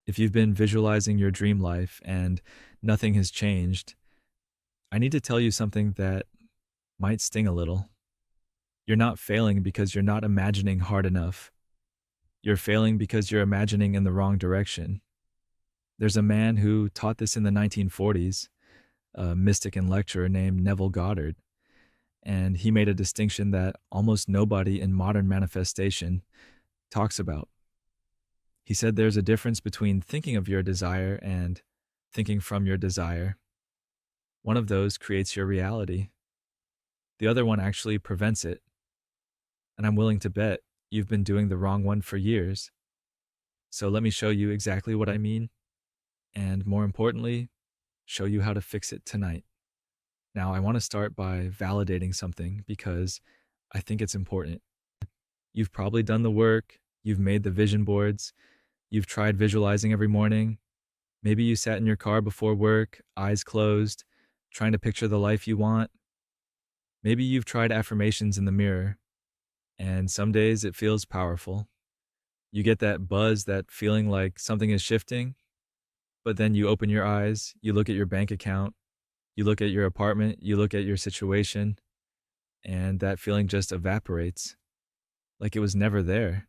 If you've been visualizing your dream life and nothing has changed, I need to tell you something that might sting a little. You're not failing because you're not imagining hard enough. You're failing because you're imagining in the wrong direction. There's a man who taught this in the 1940s, a mystic and lecturer named Neville Goddard, and he made a distinction that almost nobody in modern manifestation talks about. He said there's a difference between thinking of your desire and thinking from your desire. One of those creates your reality. The other one actually prevents it. And I'm willing to bet you've been doing the wrong one for years. So let me show you exactly what I mean, and more importantly, show you how to fix it tonight. Now, I want to start by validating something because I think it's important. You've probably done the work, you've made the vision boards, you've tried visualizing every morning. Maybe you sat in your car before work, eyes closed, trying to picture the life you want. Maybe you've tried affirmations in the mirror, and some days it feels powerful. You get that buzz, that feeling like something is shifting, but then you open your eyes, you look at your bank account, you look at your apartment, you look at your situation, and that feeling just evaporates like it was never there.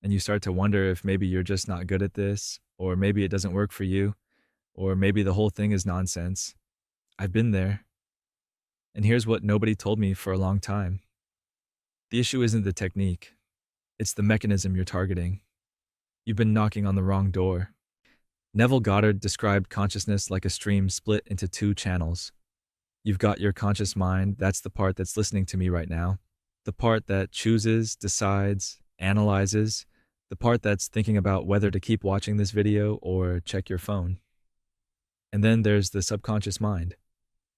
And you start to wonder if maybe you're just not good at this, or maybe it doesn't work for you, or maybe the whole thing is nonsense. I've been there. And here's what nobody told me for a long time. The issue isn't the technique, it's the mechanism you're targeting. You've been knocking on the wrong door. Neville Goddard described consciousness like a stream split into two channels. You've got your conscious mind, that's the part that's listening to me right now. The part that chooses, decides, analyzes, the part that's thinking about whether to keep watching this video or check your phone. And then there's the subconscious mind.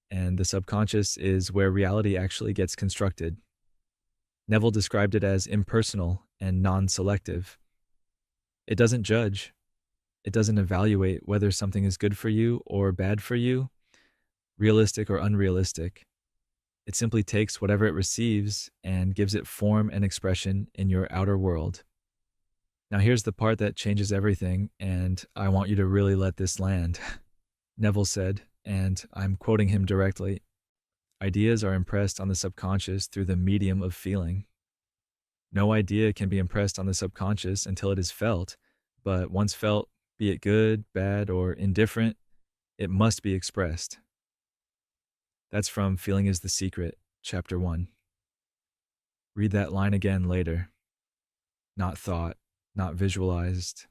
And the subconscious is where reality actually gets constructed. Neville described it as impersonal and non-selective. It doesn't judge. It doesn't evaluate whether something is good for you or bad for you, realistic or unrealistic. It simply takes whatever it receives and gives it form and expression in your outer world. Now here's the part that changes everything, and I want you to really let this land. Neville said, and I'm quoting him directly, "Ideas are impressed on the subconscious through the medium of feeling. No idea can be impressed on the subconscious until it is felt, but once felt, be it good, bad, or indifferent, it must be expressed." That's from Feeling is the Secret, Chapter 1. Read that line again later. Not thought, not visualized,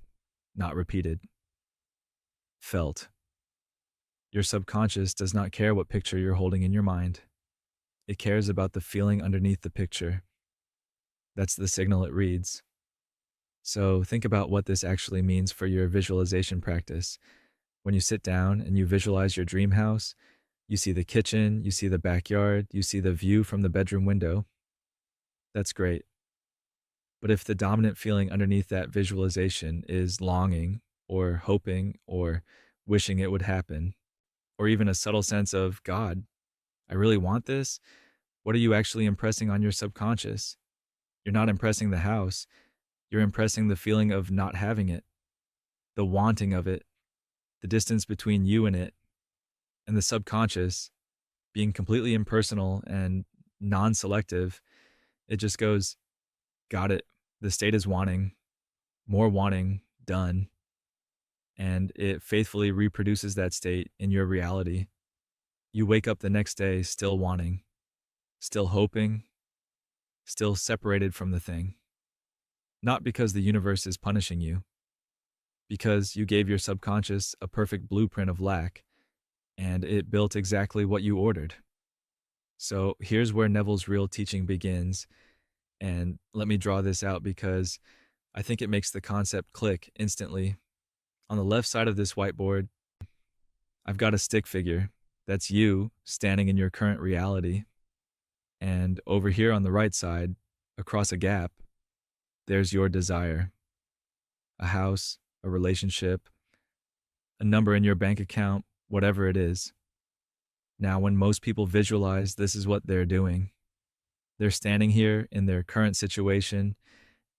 not repeated. Felt. Your subconscious does not care what picture you're holding in your mind. It cares about the feeling underneath the picture. That's the signal it reads. So think about what this actually means for your visualization practice. When you sit down and you visualize your dream house, you see the kitchen, you see the backyard, you see the view from the bedroom window. That's great. But if the dominant feeling underneath that visualization is longing, or hoping, or wishing it would happen, or even a subtle sense of, God, I really want this, what are you actually impressing on your subconscious? You're not impressing the house. You're impressing the feeling of not having it, the wanting of it, the distance between you and it, and the subconscious, being completely impersonal and non-selective. It just goes, got it. The state is wanting, more wanting, done. And it faithfully reproduces that state in your reality. You wake up the next day still wanting, still hoping, still separated from the thing. Not because the universe is punishing you, because you gave your subconscious a perfect blueprint of lack, and it built exactly what you ordered. So here's where Neville's real teaching begins, and let me draw this out because I think it makes the concept click instantly. On the left side of this whiteboard, I've got a stick figure. That's you standing in your current reality. And over here on the right side, across a gap, there's your desire. A house, a relationship, a number in your bank account, whatever it is. Now, when most people visualize, this is what they're doing. They're standing here in their current situation,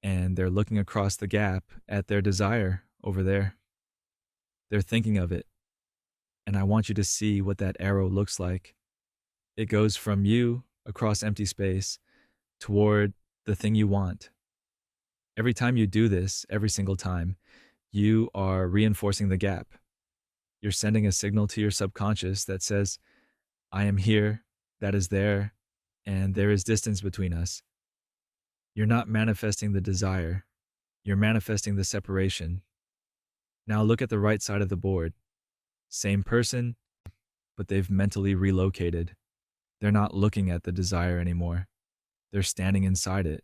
and they're looking across the gap at their desire over there. They're thinking of it, and I want you to see what that arrow looks like. It goes from you across empty space toward the thing you want. Every time you do this, every single time, you are reinforcing the gap. You're sending a signal to your subconscious that says, I am here, that is there, and there is distance between us. You're not manifesting the desire, you're manifesting the separation. Now look at the right side of the board. Same person, but they've mentally relocated. They're not looking at the desire anymore. They're standing inside it.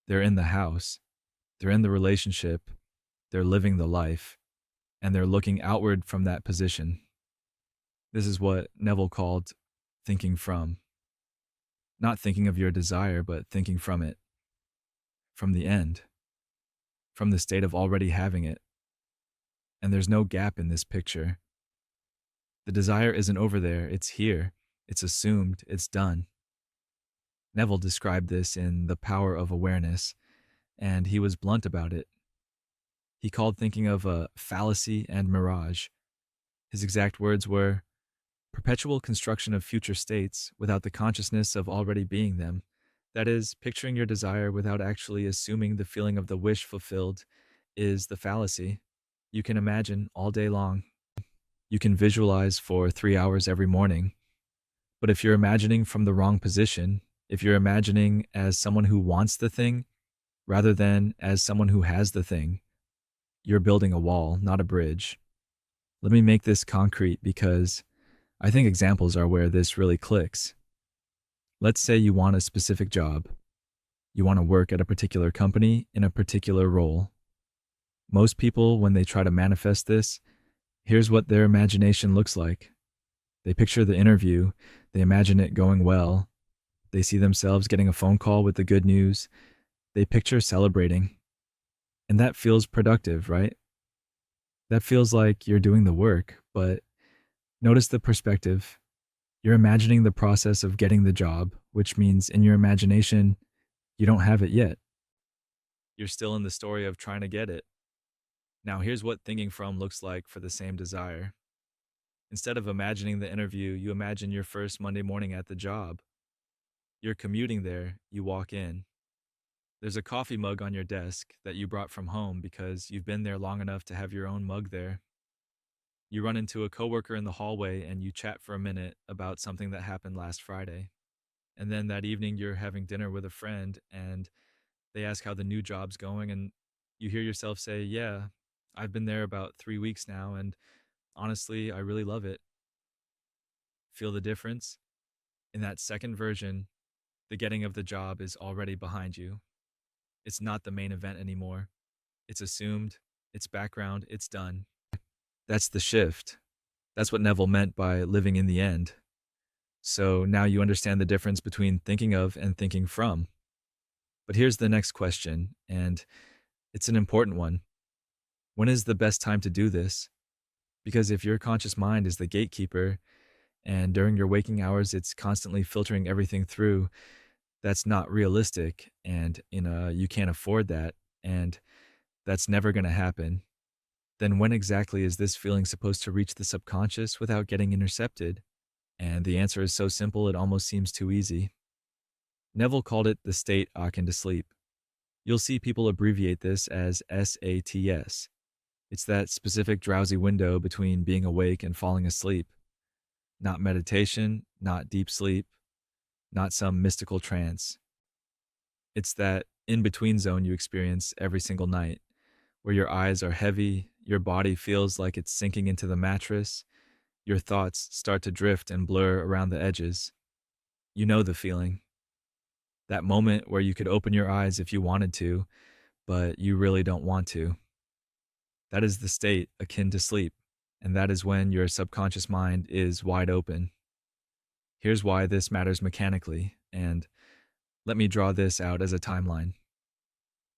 They're in the house. They're in the relationship. They're living the life. And they're looking outward from that position. This is what Neville called thinking from. Not thinking of your desire, but thinking from it. From the end. From the state of already having it. And there's no gap in this picture. The desire isn't over there, it's here. It's assumed, it's done. Neville described this in The Power of Awareness, and he was blunt about it. He called thinking of a fallacy and mirage. His exact words were, perpetual construction of future states without the consciousness of already being them. That is, picturing your desire without actually assuming the feeling of the wish fulfilled is the fallacy. You can imagine all day long. You can visualize for 3 hours every morning. But if you're imagining from the wrong position, if you're imagining as someone who wants the thing rather than as someone who has the thing, you're building a wall, not a bridge. Let me make this concrete because I think examples are where this really clicks. Let's say you want a specific job. You want to work at a particular company in a particular role. Most people, when they try to manifest this, here's what their imagination looks like. They picture the interview, they imagine it going well, they see themselves getting a phone call with the good news, they picture celebrating. And that feels productive, right? That feels like you're doing the work, but notice the perspective. You're imagining the process of getting the job, which means in your imagination, you don't have it yet. You're still in the story of trying to get it. Now here's what thinking from looks like for the same desire. Instead of imagining the interview, you imagine your first Monday morning at the job. You're commuting there, you walk in. There's a coffee mug on your desk that you brought from home because you've been there long enough to have your own mug there. You run into a coworker in the hallway and you chat for a minute about something that happened last Friday. And then that evening you're having dinner with a friend and they ask how the new job's going and you hear yourself say, yeah, I've been there about 3 weeks now and honestly, I really love it. Feel the difference? In that second version, the getting of the job is already behind you. It's not the main event anymore. It's assumed, it's background, it's done. That's the shift. That's what Neville meant by living in the end. So now you understand the difference between thinking of and thinking from. But here's the next question, and it's an important one. When is the best time to do this? Because if your conscious mind is the gatekeeper, and during your waking hours it's constantly filtering everything through, that's not realistic, and you can't afford that, and that's never going to happen. Then when exactly is this feeling supposed to reach the subconscious without getting intercepted? And the answer is so simple it almost seems too easy. Neville called it the state akin to sleep. You'll see people abbreviate this as SATS. It's that specific drowsy window between being awake and falling asleep. Not meditation, not deep sleep, not some mystical trance. It's that in-between zone you experience every single night, where your eyes are heavy, your body feels like it's sinking into the mattress, your thoughts start to drift and blur around the edges. You know the feeling. That moment where you could open your eyes if you wanted to, but you really don't want to. That is the state akin to sleep, and that is when your subconscious mind is wide open. Here's why this matters mechanically, and let me draw this out as a timeline.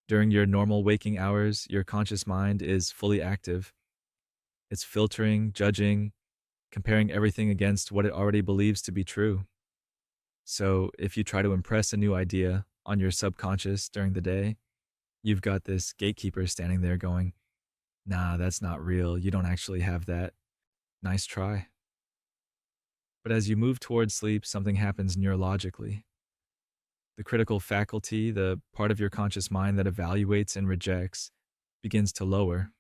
During your normal waking hours, your conscious mind is fully active. It's filtering, judging, comparing everything against what it already believes to be true. So if you try to impress a new idea on your subconscious during the day, you've got this gatekeeper standing there going, Nah, that's not real. You don't actually have that. Nice try. But as you move towards sleep, something happens neurologically. The critical faculty, the part of your conscious mind that evaluates and rejects, begins to lower.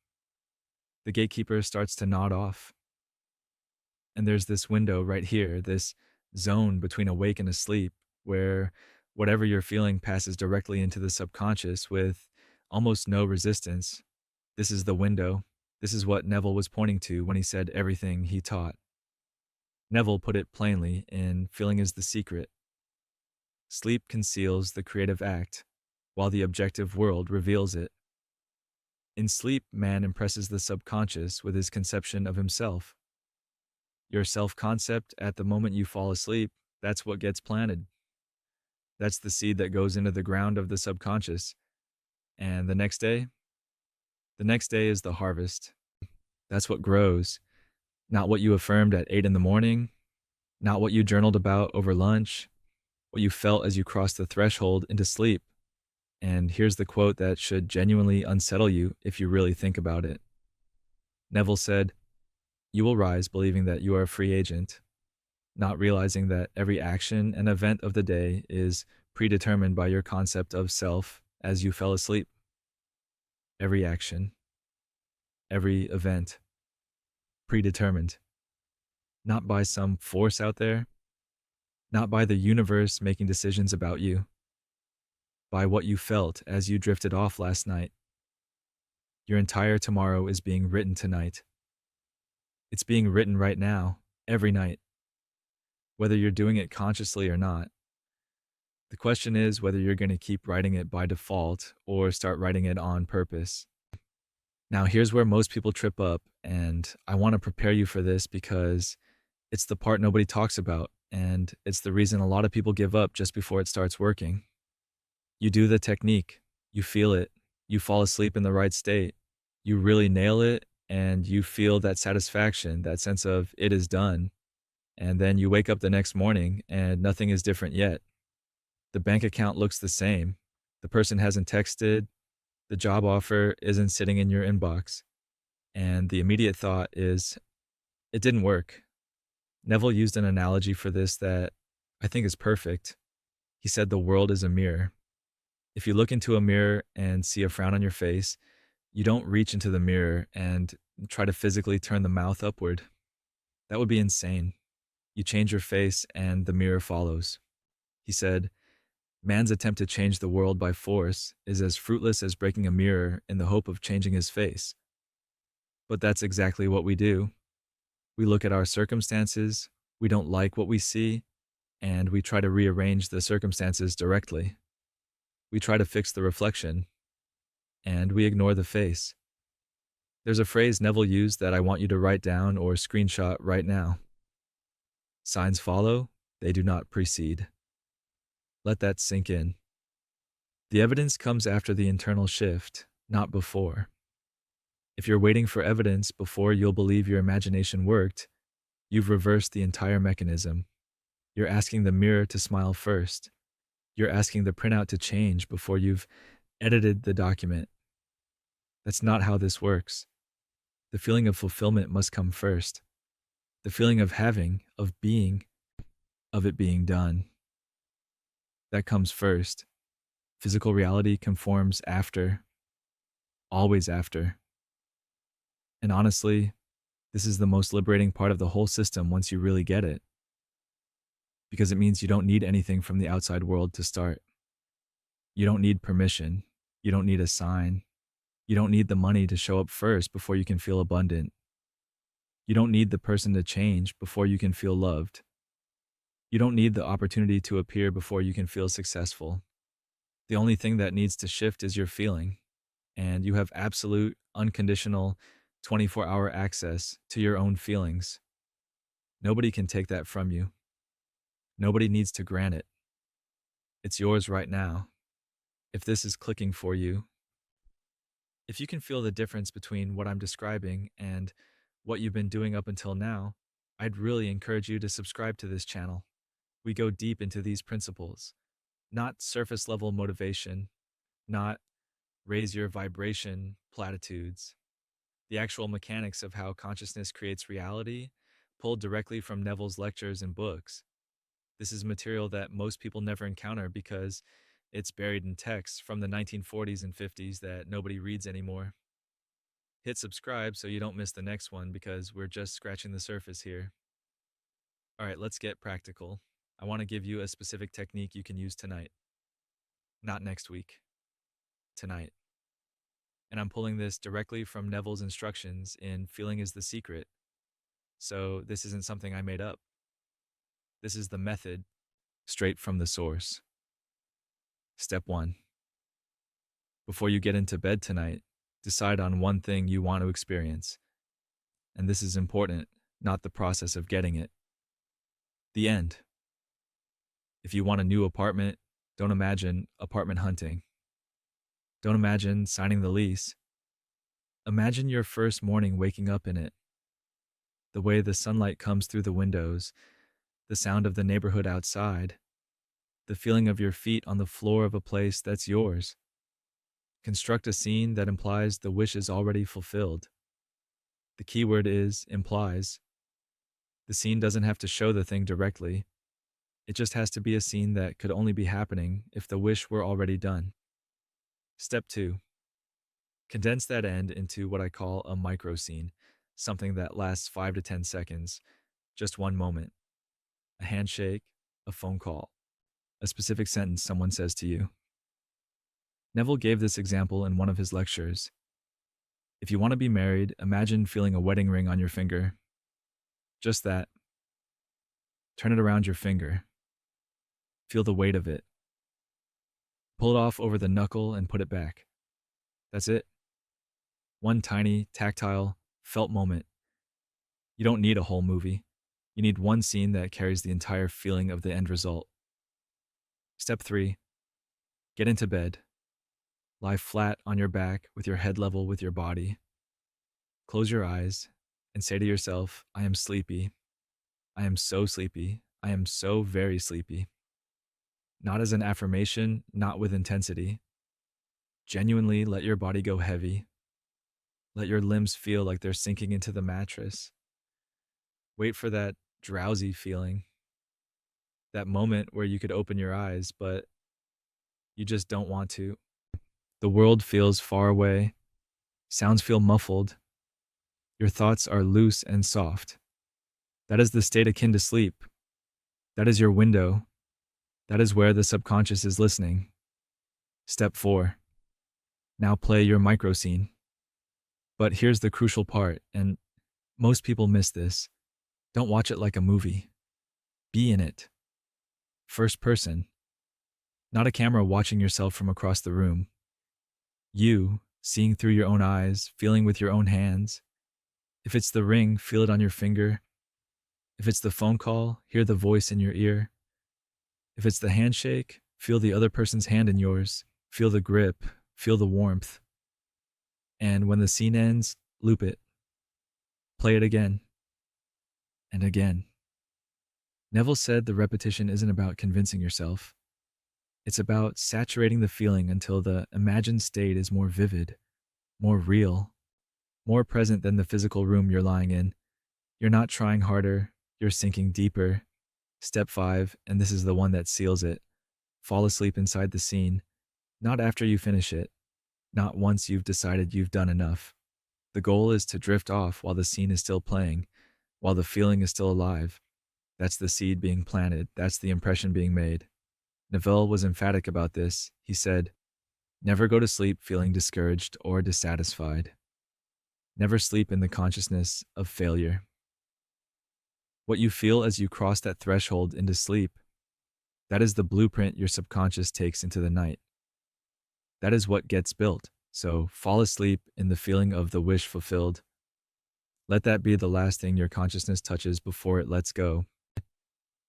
The gatekeeper starts to nod off. And there's this window right here, this zone between awake and asleep, where whatever you're feeling passes directly into the subconscious with almost no resistance. This is the window. This is what Neville was pointing to when he said everything he taught. Neville put it plainly in Feeling is the Secret. Sleep conceals the creative act, while the objective world reveals it. In sleep, man impresses the subconscious with his conception of himself. Your self concept at the moment you fall asleep, that's what gets planted. That's the seed that goes into the ground of the subconscious. And the next day is the harvest. That's what grows. Not what you affirmed at 8 in the morning, not what you journaled about over lunch, what you felt as you crossed the threshold into sleep. And here's the quote that should genuinely unsettle you if you really think about it. Neville said, "You will rise believing that you are a free agent, not realizing that every action and event of the day is predetermined by your concept of self as you fell asleep. Every action, every event, predetermined. Not by some force out there, not by the universe making decisions about you, by what you felt as you drifted off last night. Your entire tomorrow is being written tonight. It's being written right now, every night, whether you're doing it consciously or not. The question is whether you're going to keep writing it by default or start writing it on purpose." Now, here's where most people trip up, and I want to prepare you for this because it's the part nobody talks about, and it's the reason a lot of people give up just before it starts working. You do the technique, you feel it, you fall asleep in the right state, you really nail it, and you feel that satisfaction, that sense of it is done. And then you wake up the next morning and nothing is different yet. The bank account looks the same. The person hasn't texted. The job offer isn't sitting in your inbox. And the immediate thought is, it didn't work. Neville used an analogy for this that I think is perfect. He said the world is a mirror. If you look into a mirror and see a frown on your face, you don't reach into the mirror and try to physically turn the mouth upward. That would be insane. You change your face and the mirror follows. He said, man's attempt to change the world by force is as fruitless as breaking a mirror in the hope of changing his face. But that's exactly what we do. We look at our circumstances, we don't like what we see, and we try to rearrange the circumstances directly. We try to fix the reflection, and we ignore the face. There's a phrase Neville used that I want you to write down or screenshot right now. Signs follow, they do not precede. Let that sink in. The evidence comes after the internal shift, not before. If you're waiting for evidence before you'll believe your imagination worked, you've reversed the entire mechanism. You're asking the mirror to smile first. You're asking the printout to change before you've edited the document. That's not how this works. The feeling of fulfillment must come first. The feeling of having, of being, of it being done. That comes first. Physical reality conforms after. Always after. And honestly, this is the most liberating part of the whole system once you really get it. Because it means you don't need anything from the outside world to start. You don't need permission. You don't need a sign. You don't need the money to show up first before you can feel abundant. You don't need the person to change before you can feel loved. You don't need the opportunity to appear before you can feel successful. The only thing that needs to shift is your feeling, and you have absolute, unconditional, 24-hour access to your own feelings. Nobody can take that from you. Nobody needs to grant it. It's yours right now. If this is clicking for you, if you can feel the difference between what I'm describing and what you've been doing up until now, I'd really encourage you to subscribe to this channel. We go deep into these principles, not surface level motivation, not raise your vibration platitudes. The actual mechanics of how consciousness creates reality, pulled directly from Neville's lectures and books. This is material that most people never encounter because it's buried in texts from the 1940s and 50s that nobody reads anymore. Hit subscribe so you don't miss the next one because we're just scratching the surface here. All right, let's get practical. I want to give you a specific technique you can use tonight, not next week, tonight. And I'm pulling this directly from Neville's instructions in Feeling is the Secret. So this isn't something I made up. This is the method straight from the source. Step 1. Before you get into bed tonight, decide on one thing you want to experience. And this is important, not the process of getting it. The end. If you want a new apartment, don't imagine apartment hunting. Don't imagine signing the lease. Imagine your first morning waking up in it. The way the sunlight comes through the windows, the sound of the neighborhood outside, the feeling of your feet on the floor of a place that's yours. Construct a scene that implies the wish is already fulfilled. The key word is implies. The scene doesn't have to show the thing directly. It just has to be a scene that could only be happening if the wish were already done. Step 2. Condense that end into what I call a micro scene, something that lasts 5 to 10 seconds, just one moment. A handshake, a phone call, a specific sentence someone says to you. Neville gave this example in one of his lectures. If you want to be married, imagine feeling a wedding ring on your finger. Just that. Turn it around your finger. Feel the weight of it. Pull it off over the knuckle and put it back. That's it. One tiny, tactile, felt moment. You don't need a whole movie. You need one scene that carries the entire feeling of the end result. Step 3. Get into bed. Lie flat on your back with your head level with your body. Close your eyes and say to yourself, I am sleepy. I am so sleepy. I am so very sleepy. Not as an affirmation, not with intensity. Genuinely let your body go heavy. Let your limbs feel like they're sinking into the mattress. Wait for that drowsy feeling. That moment where you could open your eyes, but you just don't want to. The world feels far away. Sounds feel muffled. Your thoughts are loose and soft. That is the state akin to sleep. That is your window. That is where the subconscious is listening. Step 4. Now play your micro scene. But here's the crucial part, and most people miss this. Don't watch it like a movie. Be in it. First person. Not a camera watching yourself from across the room. You, seeing through your own eyes, feeling with your own hands. If it's the ring, feel it on your finger. If it's the phone call, hear the voice in your ear. If it's the handshake, feel the other person's hand in yours. Feel the grip, feel the warmth. And when the scene ends, loop it. Play it again. And again. Neville said the repetition isn't about convincing yourself. It's about saturating the feeling until the imagined state is more vivid, more real, more present than the physical room you're lying in. You're not trying harder, you're sinking deeper. Step 5, and this is the one that seals it. Fall asleep inside the scene, not after you finish it, not once you've decided you've done enough. The goal is to drift off while the scene is still playing, while the feeling is still alive. That's the seed being planted, that's the impression being made. Neville was emphatic about this. He said, never go to sleep feeling discouraged or dissatisfied. Never sleep in the consciousness of failure. What you feel as you cross that threshold into sleep, that is the blueprint your subconscious takes into the night. That is what gets built. So fall asleep in the feeling of the wish fulfilled. Let that be the last thing your consciousness touches before it lets go.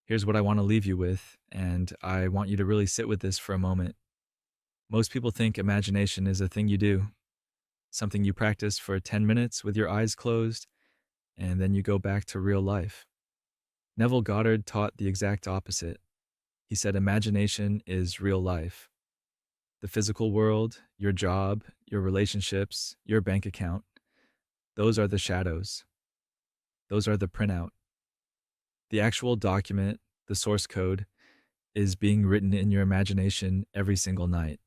Here's what I want to leave you with, and I want you to really sit with this for a moment. Most people think imagination is a thing you do, something you practice for 10 minutes with your eyes closed, and then you go back to real life. Neville Goddard taught the exact opposite. He said imagination is real life. The physical world, your job, your relationships, your bank account. Those are the shadows. Those are the printout. The actual document, the source code, is being written in your imagination every single night,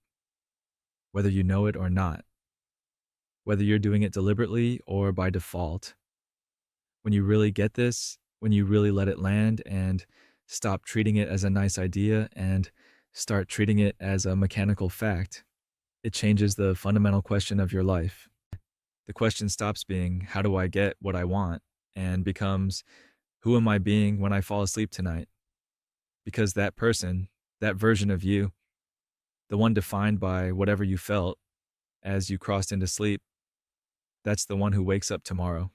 whether you know it or not, whether you're doing it deliberately or by default. When you really get this, when you really let it land and stop treating it as a nice idea and start treating it as a mechanical fact, it changes the fundamental question of your life. The question stops being, how do I get what I want? And becomes, who am I being when I fall asleep tonight? Because that person, that version of you, the one defined by whatever you felt as you crossed into sleep, that's the one who wakes up tomorrow.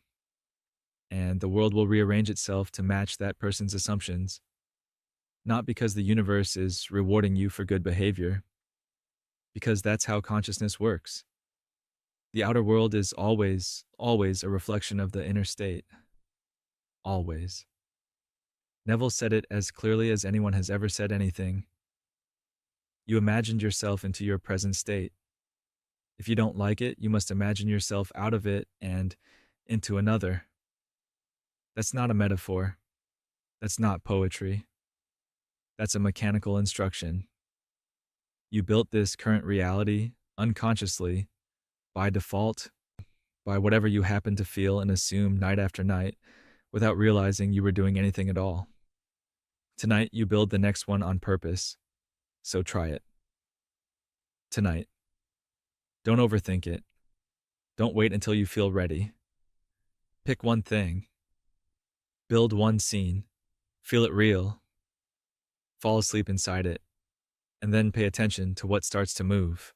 And the world will rearrange itself to match that person's assumptions, not because the universe is rewarding you for good behavior, because that's how consciousness works. The outer world is always, always a reflection of the inner state. Always. Neville said it as clearly as anyone has ever said anything. You imagined yourself into your present state. If you don't like it, you must imagine yourself out of it and into another. That's not a metaphor. That's not poetry. That's a mechanical instruction. You built this current reality unconsciously, by default, by whatever you happen to feel and assume night after night, without realizing you were doing anything at all. Tonight, you build the next one on purpose, so try it. Tonight. Don't overthink it. Don't wait until you feel ready. Pick one thing. Build one scene. Feel it real. Fall asleep inside it. And then pay attention to what starts to move.